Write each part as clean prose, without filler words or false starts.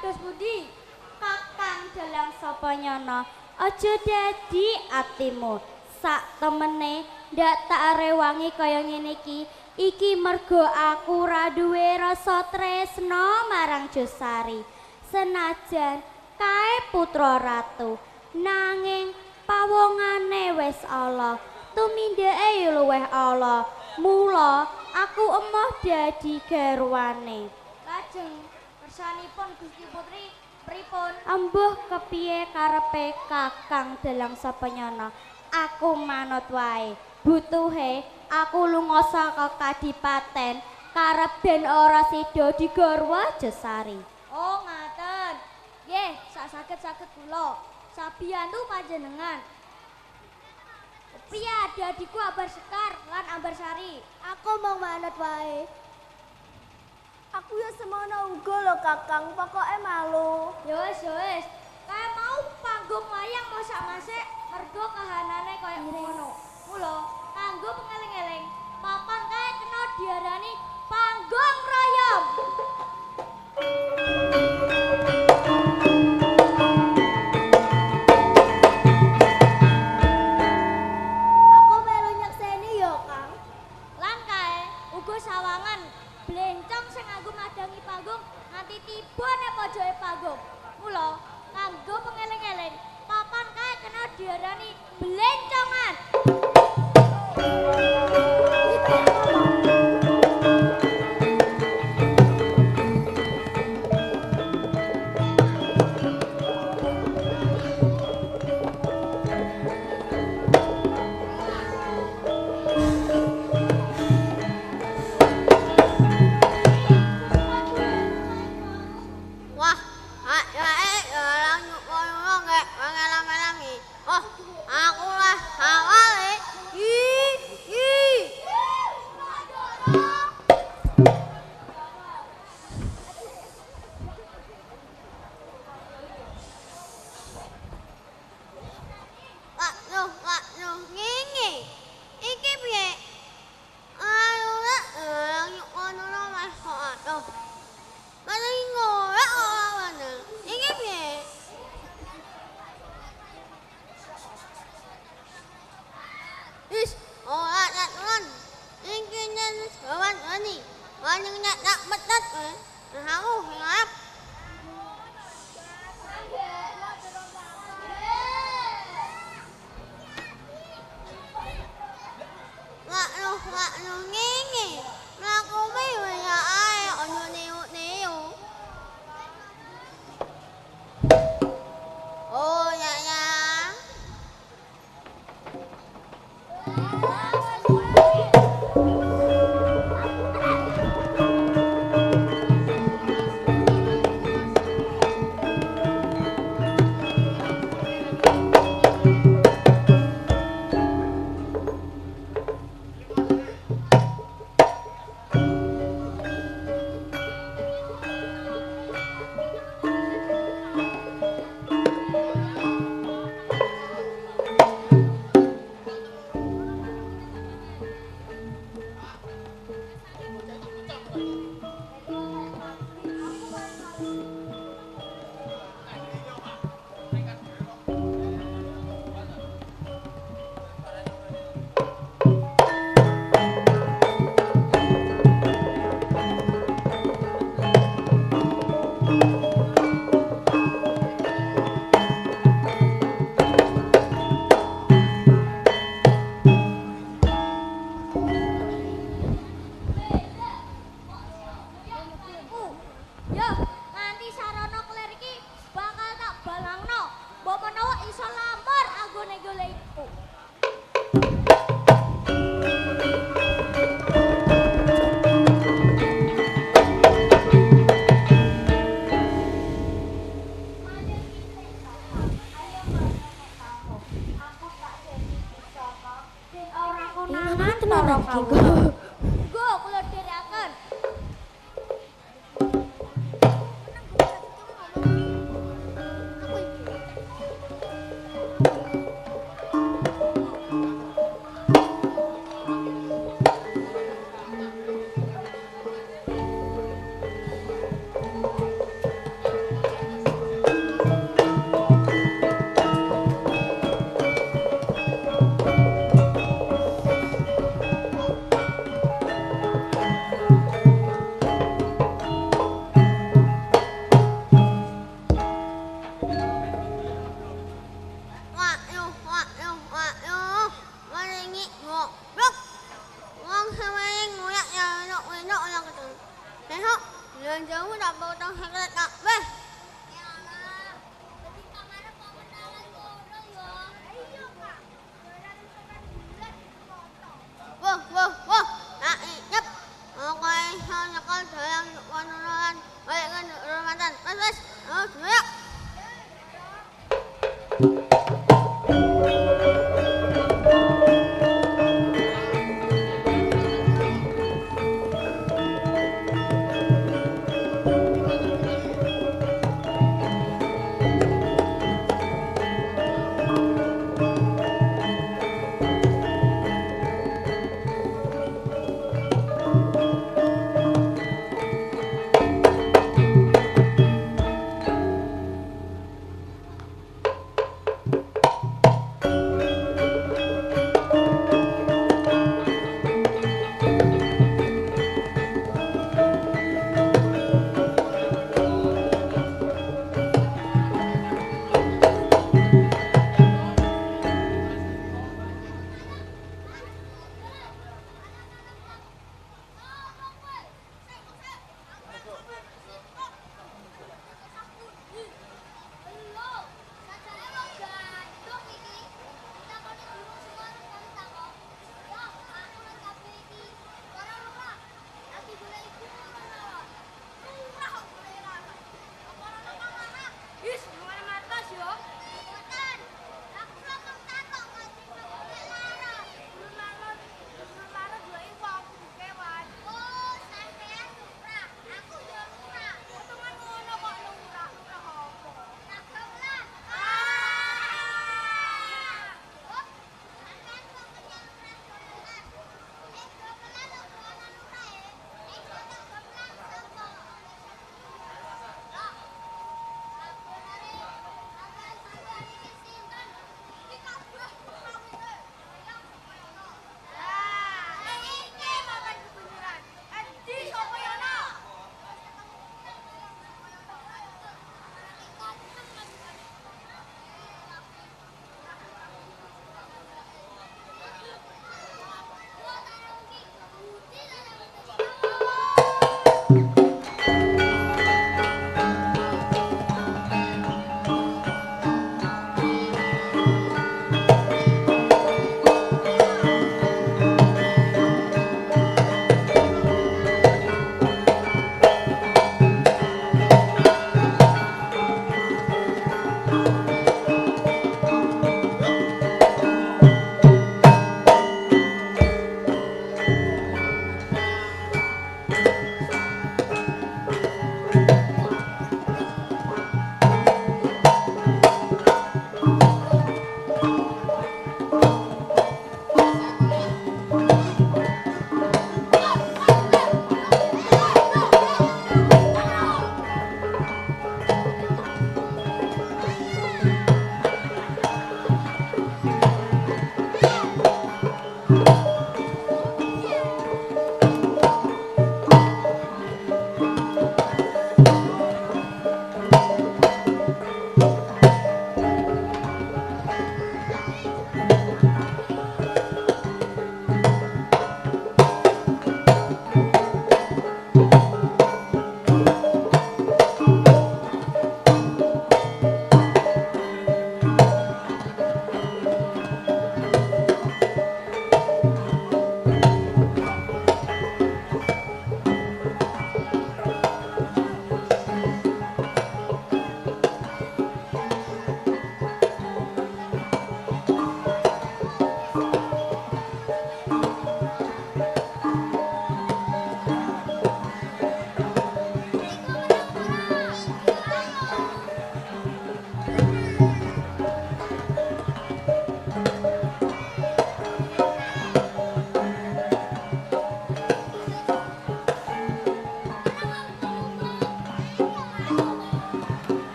Kados pundi? Kakang Dalang Sapanyana, aja dadi atimu. Sak temene ndak tak rewangi kaya ngene iki. Iki mergo aku ra duwe rasa tresna marang Josari. Senajan kae putra ratu, nanging pawongane wis ala. Tumindake luweh ala. Mula aku emoh dadi garwane. Lajeng kersanipun Gusti Putri pripun? Embuh kepiye karepe Kakang Dalang Sapanyana? Aku manut wae. Butuhe aku lunga saka kadipaten karep ben ora sida digarwa Josari. Oh, ngaten. Nggih, saged-saged kula. Sabiyantu panjenengan. Piye adikku Ambar Sekar lan Ambarsari? Aku mau manut wae. Aku ya semono uga lho Kakang, pokoke malu. Ya wis. Kae mau panggung wayang masak-masak mergo kahanane kaya ngono. Mula kanggo pengeling-eling, papan kae kena diarani panggung rayom. Aku melu nyekseni ya, Kang. Lan kae uga sawangan blencong sing nganggo madangi panggung nganti tiba ning pojoke panggung. Mula kanggo pengeling-eling, papan kae kena diarani blencongan. Wah, orang nyukono nggak mengalami. Oh, aku lah awale. Ih. Wah, ngene. Iki piye? Orang nyukono mas kok. Maling ngora orang ini piye? Is, ora nang iki nyen kawan ani. Waneng nak metat aku ngap. Wak no ngene. Mlaku wae ya ae ono neu. Oh ya. Go, kula dherekaken. botong sekret kabeh. Wah, wah, wah, nak inyep. Oke, nyekel dalang wanulan. Balik ke rumatan. Wes, oh, yuk.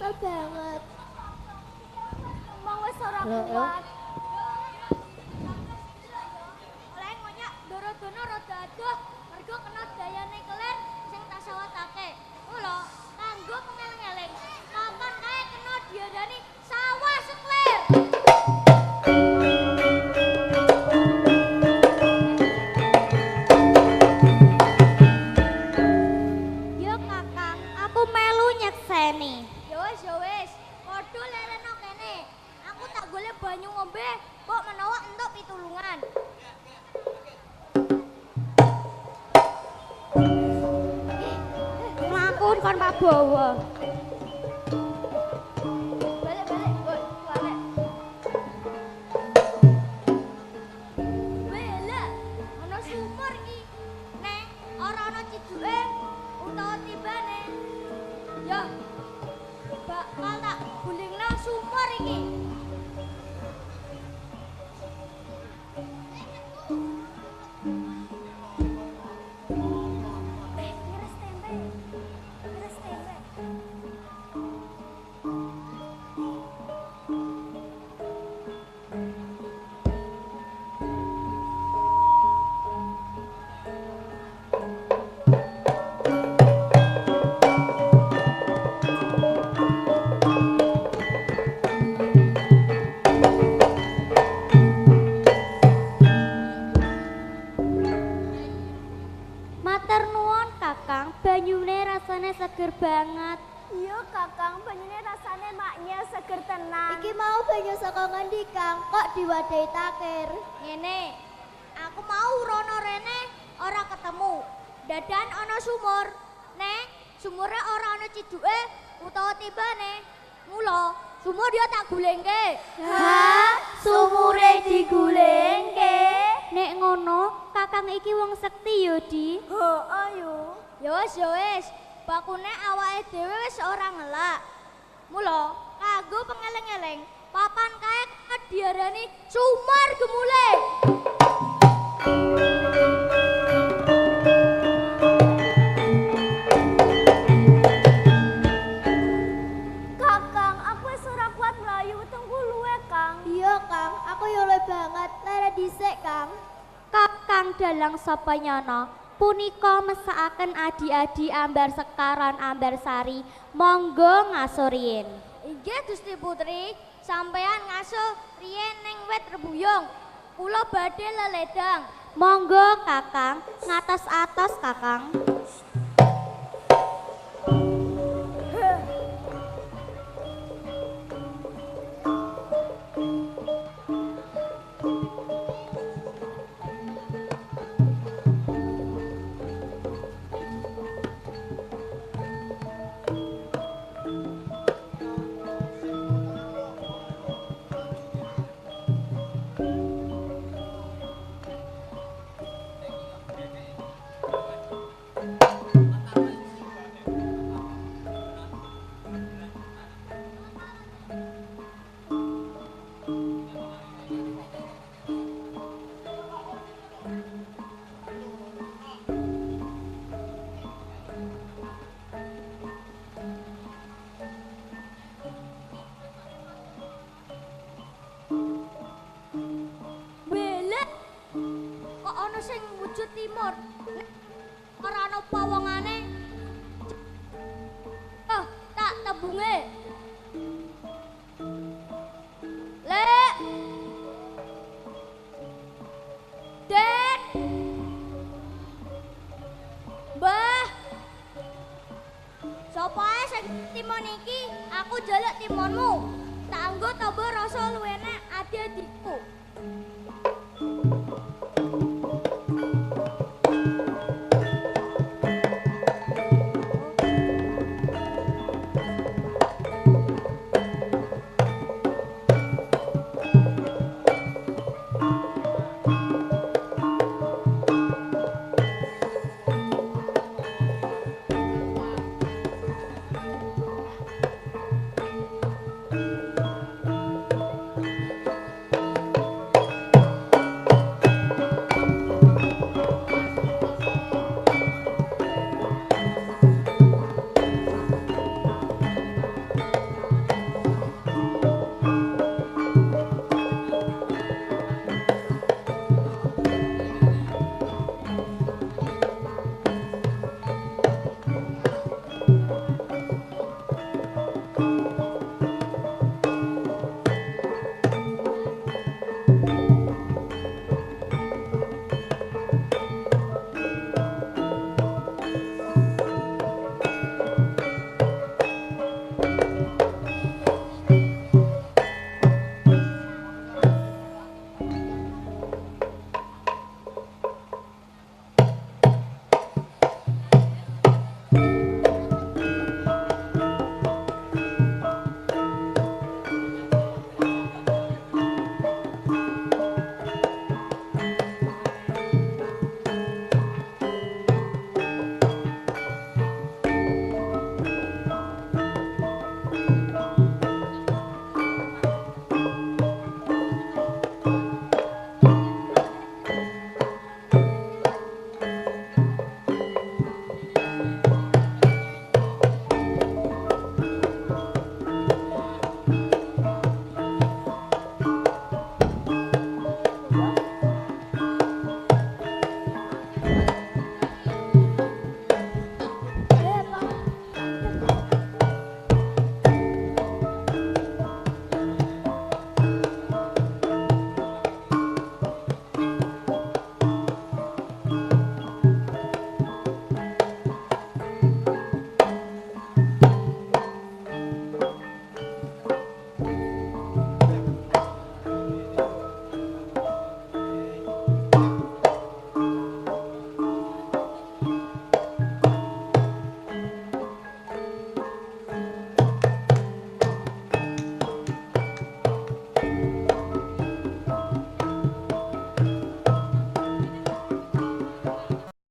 nyekel banget. Emang wis ora kuat. Oleh ngonyak doro-dono rada adoh mergo kena dayane kelir sing tak sawatake. Mula kanggo pengeling-eling kapan kae kena diarani sawah seklir. Yo Kakang, aku melu nyekseni. Ya wis, padha leleno kene. Aku tak golek banyu ngombe, kok menawa entuk pitulungan. Mlampun kon Pak Bawa. Balik, balik. Wela, ana sumur iki. Neng, ora ana ciduke utawa timbane. Ya. Bakal tak gulingna sumur iki. Iris tempe. Matur nuwun Kakang, banyune rasane seger banget. Iya Kakang, banyune rasane maknya seger tenan. Iki mau banyu saka ngendi, Kang? Kok diwadahi takir? Ngene, aku mau rono rene ora ketemu. Dadan ana sumur. Neng, sumure ora ana ciduke utawa timbane. Mula sumur ya tak gulingke. Hah? Sumure digulingke? Nek ngono, Kakang iki wong sekti yo, Di. Heeh yo. Ya wis, bakune awake dhewe wis ora ngelak. Mula kanggo pengeling-eling, papan kae diarani sumur gemule. Kakang, aku wis ora kuat mlayu tunggu luwe, Kang. Iya, Kang. Aku yo le banget. Lere dhisik, Kang. Kakang Dalang Sapanyana punika mesakaken adi-adi Ambar Sekaran Ambar Sari, monggo ngaso riyin. Inggih Gusti Putri, sampeyan ngaso riyin ning wit rebuyung. Kula badhe leledang. Monggo Kakang, ngatos-atos Kakang. Sing wujud timur ora ana pawongane. Tak tebunge. Lek Den Mbah sapa ae sing timon iki aku njaluk timonmu. Tak anggo tobo rasa luwih enak adi-adiku.